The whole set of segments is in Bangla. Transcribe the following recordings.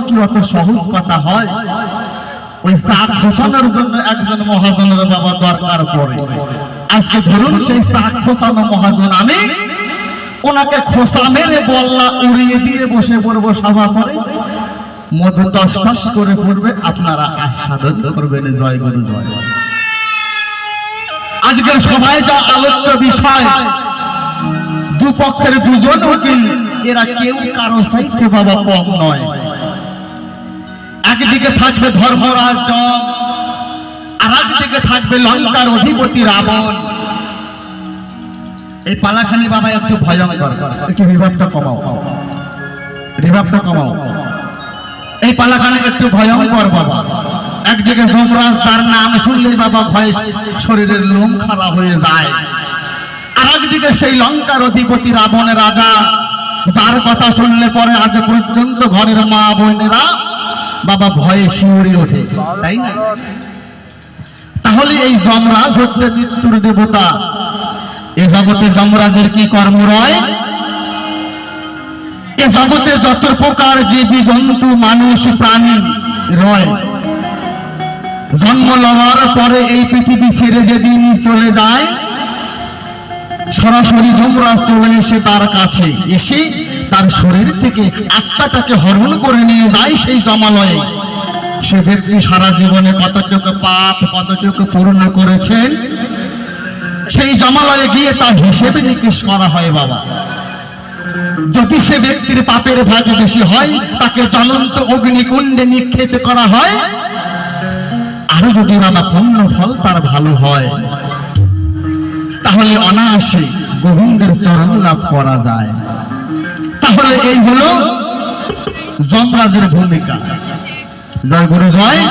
কি অত সহজ কথা হয়? ওই চাক খোসানোর জন্য একজন মহাজনের বাবা দরকার পড়ে। আজকে ধরুন সেই চাক খোসানো মহাজন আমি, ওনাকে খোসা মেরে বল্লা উড়িয়ে দিয়ে বসে পড়বো সভা করে, মধু টস টস করে পড়বে, আপনারা আস্বাদন করবেন। জয় গুরু জয়। আজকের সবাই যা আলোচ্য বিষয়, দুপক্ষের দুজন উকিল, এরা কেউ কারো সাইতে বাবা কম নয়। একদিকে থাকবে ধর্মরাজ যম, আর একদিকে থাকবে লঙ্কার অধিপতি রাবণ। এই পালাখানি বাবা একটু ভয়ঙ্কর, একটু রিভাবটা কমাও, রিভাবটা কমাও। এই পালাখানি একটু ভয়ঙ্কর বাবা। একদিকে যমরাজ, তার নাম শুনলেই বাবা ভয়ে শরীরের লোম খারাপ হয়ে যায়। আর একদিকে সেই লঙ্কার অধিপতি রাবণের রাজা, যার কথা শুনলে পরে আজ পর্যন্ত ঘরের মা বোনেরা বাবা ভয়ে শিউরে ওঠে, তাই না? তাহলে এই যমরাজ হচ্ছে মৃত্যুর দেবতা। এ জগতে যমরাজের কি কর্ম রয়? এ জগতে যত প্রকার জীবী জন্তু মানুষ প্রাণী রয়, জন্ম লওয়ার পরে এই পৃথিবী ছেড়ে যেদিন চলে যায়, সরাসরি যমরাজ চলে এসে তার কাছে এসে তার শরীর থেকে আত্মাটাকে হরণ করে নিয়ে যায় সেই জমালয়ে। সে ব্যক্তি সারা জীবনে কতটুকু পাপ, কতটুকু পূর্ণ করেছেন, সেই জমালয়ে গিয়ে তার হিসেবে নিকেশ করা হয় বাবা। যদি সে ব্যক্তির পাপের ভাগ বেশি হয়, তাকে জ্বলন্ত অগ্নিকুণ্ডে নিক্ষেপ করা হয়। আর যদি বাবা পূর্ণ ফল তার ভালো হয়, তাহলে অনায়াসে গোবিন্দের চরণ লাভ করা যায়। তাহলে এই হলো যমরাজের ভূমিকা। জয় গুরু জয়।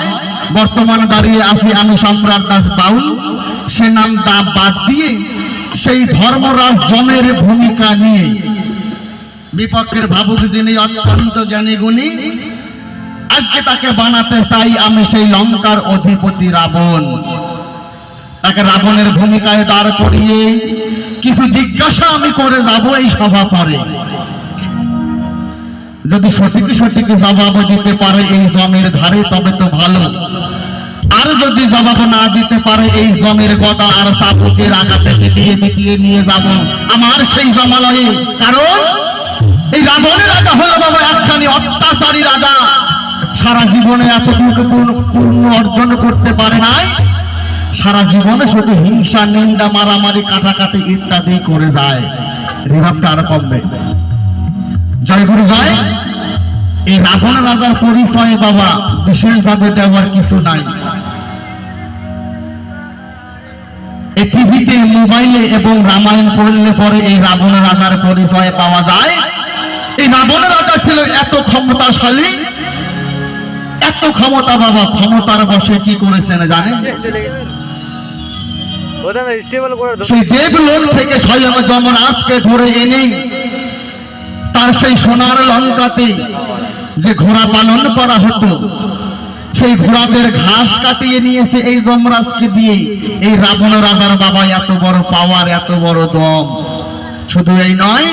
বর্তমানে দাঁড়িয়ে আছি আমি সম্রাট দাস বাউল। সে নাম বাদ দিয়ে সেই ধর্মরাজ যমের ভূমিকা নিয়ে বিপক্ষের ভাবুক যিনি অত্যন্ত জ্ঞানী গুণী, আজকে তাকে বানাতে চাই আমি সেই লঙ্কার অধিপতি রাবণ। তাকে রাবণের ভূমিকায় দাঁড় করিয়ে কিছু জিজ্ঞাসা আমি করে যাব এই সভা পরে। যদি সঠিক সঠিক জবাব দিতে পারে এই জমের ধারে, তবে তো ভালো। আর যদি জবাব না দিতে পারে, এই জমের গদা আর চাবুকের আঘাতে মিটিয়ে নিয়ে যাব আমার সেই জমালয়ে। কারণ এই রাবণের রাজা হলো বাবা একখানি অত্যাচারী রাজা। সারা জীবনে এতটুকু পূর্ণ অর্জন করতে পারে নাই, সারা জীবনে শুধু হিংসা, নিন্দা, মারামারি, কাটাকাটি ইত্যাদি করে যায়। রিভাবটা আরো কমবে। জয় গুরু জয়। এই রাবণ রাজার পরিচয় বাবা বিশেষভাবে দেওয়ার কিছু নাই। এই টিভিতে, মোবাইলে এবং রামায়ণ পড়লে পরে এই রাবণ রাজার পরিচয় পাওয়া যায়। এই রাবণ রাজা ছিল এত ক্ষমতাশালী, এত ক্ষমতা বাবা, ক্ষমতার বশে কি করেছেন জানেন? সেই দেবলোক থেকে স্বয়ং যমরাজকে ধরে এনে তার সেই সোনার লঙ্কাতে যে ঘোড়া পালন করা হতো, সেই ঘোড়াদের ঘাস কাটিয়ে নিয়েছে এই যমরাজকে দিয়ে। এই রাবণ রাজার বাবা এত বড় পাওয়ার, এত বড় দম। শুধু এই নয়,